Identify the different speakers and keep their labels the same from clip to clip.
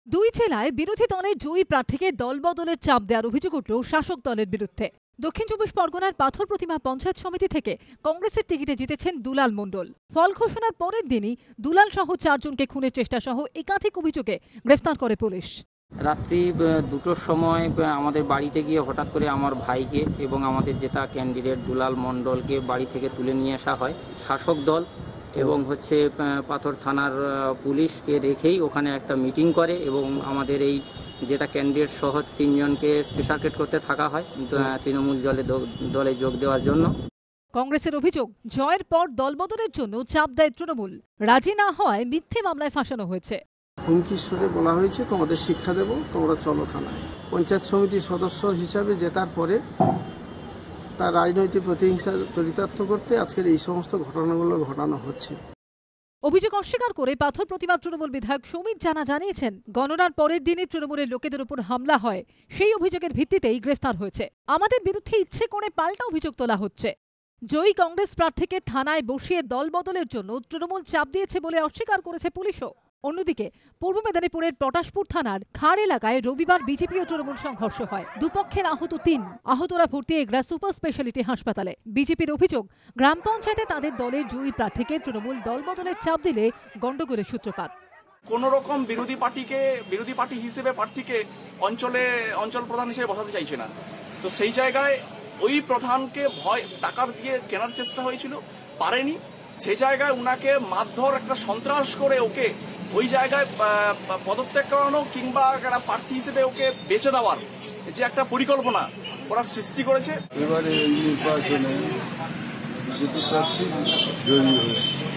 Speaker 1: দুই জেলায় বিরোধী দলের জয়ী প্রার্থীকে দলবদলের চাপ দেওয়ার অভিযোগ উঠল শাসক দলের বিরুদ্ধে। দক্ষিণ চব্বিশ পরগনার পাথর প্রতিমা পঞ্চায়েত সমিতি থেকে কংগ্রেসের টিকিটে জিতেছেন দুলাল মণ্ডল। ফল ঘোষণার পরের দিনই দুলাল সহ 4 জনকে খুনের চেষ্টা সহ একাধিক অভিযোগে গ্রেফতার করে পুলিশ।
Speaker 2: রাত্রি 2টোর সময় আমাদের বাড়িতে গিয়ে হঠাৎ করে আমার ভাইকে এবং আমাদের জেতা ক্যান্ডিডেট দুলাল মণ্ডলকে বাড়ি থেকে তুলে নিয়ে আসা হয়। শাসক দল এবং পাথর থানার পুলিশকে রেখেই ওখানে একটা মিটিং করে এবং আমাদের এই জেতা ক্যান্ডিডেট সহ 3 জনকে প্রেসারকেট করতে থাকা হয় তৃণমূল দলে যোগ দেওয়ার জন্য।
Speaker 1: কংগ্রেসের অভিযোগ, জয়ের পর দলবদলের জন্য চাপ দেয় তৃণমূল। রাজি না হওয়ায় মিথ্যে মামলায় ফাঁসানো হয়েছে।
Speaker 3: হুমকি সুরে বলা হয়েছে, তোমাদের শিক্ষা দেব, তোমরা চলো থানায়। পঞ্চায়েত সমিতির সদস্য হিসাবে জেতার পরে তার রাজনৈতিক প্রতিহিংসা চরিতার্থ করতে আজকের এই সমস্ত ঘটনাগুলো ঘটানো হচ্ছে।
Speaker 1: অভিযোগ অস্বীকার করে পাথর প্রতিমা তৃণমূল বিধায়ক সৌমিত জানা জানিয়েছেন, গণনার পরের দিনই তৃণমূলের লোকেদের উপর হামলা হয়, সেই অভিযোগের ভিত্তিতেই গ্রেফতার হয়েছে। আমাদের বিরুদ্ধে ইচ্ছে করে পাল্টা অভিযোগ তোলা হচ্ছে। জয়ী কংগ্রেস প্রার্থীকে থানায় বসিয়ে দল বদলের জন্য তৃণমূল চাপ দিয়েছে বলে অস্বীকার করেছে পুলিশও। অন্যদিকে পূর্ব মেদিনীপুরের পটাশপুর থানার খাড় এলাকায় রবিবার বিজেপি ও তৃণমূল সংঘর্ষ হয়। দুপক্ষের আহত 3, আহতরা ভর্তি এগরা সুপার স্পেশালিটি হাসপাতালে। বিজেপির অভিযোগ, গ্রাম পঞ্চায়েতে তাদের দলের জয়ী প্রার্থীকে তৃণমূল দল বদলের চাপ দিলে গন্ডগোলের সূত্রপাত।
Speaker 4: কোন রকম বিরোধী পার্টি হিসেবে প্রার্থীকে অঞ্চল প্রধান হিসেবে বসাতে চাইছে না। তো সেই জায়গায় ওই প্রধানকে টাকা দিয়ে কেনার চেষ্টা হয়েছিল, পারেনি। সেই জায়গায় উনাকে মারধর, একটা সন্ত্রাস করে ওকে ওই জায়গায় পদত্যাগ করানো কিংবা প্রার্থী হিসেবে ওকে বেছে দেওয়ার যে একটা পরিকল্পনা ওরা সৃষ্টি করেছে।
Speaker 5: এবারে এই নির্বাচনে বিজেপি প্রার্থী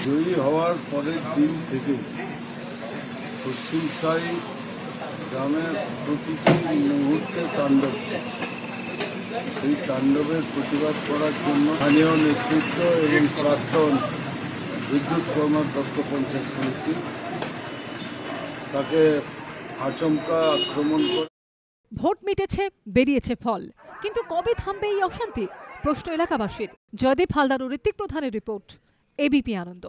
Speaker 5: জয়ী হওয়ার পরের দিন থেকে পশ্চিম সাই গ্রামের প্রতিটি মুহূর্তে তাণ্ডব, সেই তাণ্ডবের প্রতিবাদ করার জন্য স্থানীয় নেতৃত্ব এবং প্রাক্তন বিদ্যুৎ কর্মদক্ষ পঞ্চায়েত সমিতি তাকে আচমকা আক্রমণ করে।
Speaker 1: ভোট মিটেছে, বেরিয়েছে ফল, কিন্তু কবে থামবে এই অশান্তি? প্রশ্ন এলাকাবাসীর। জয়দীপ হালদার ও ঋত্বিক প্রধানের রিপোর্ট, এবিপি আনন্দ।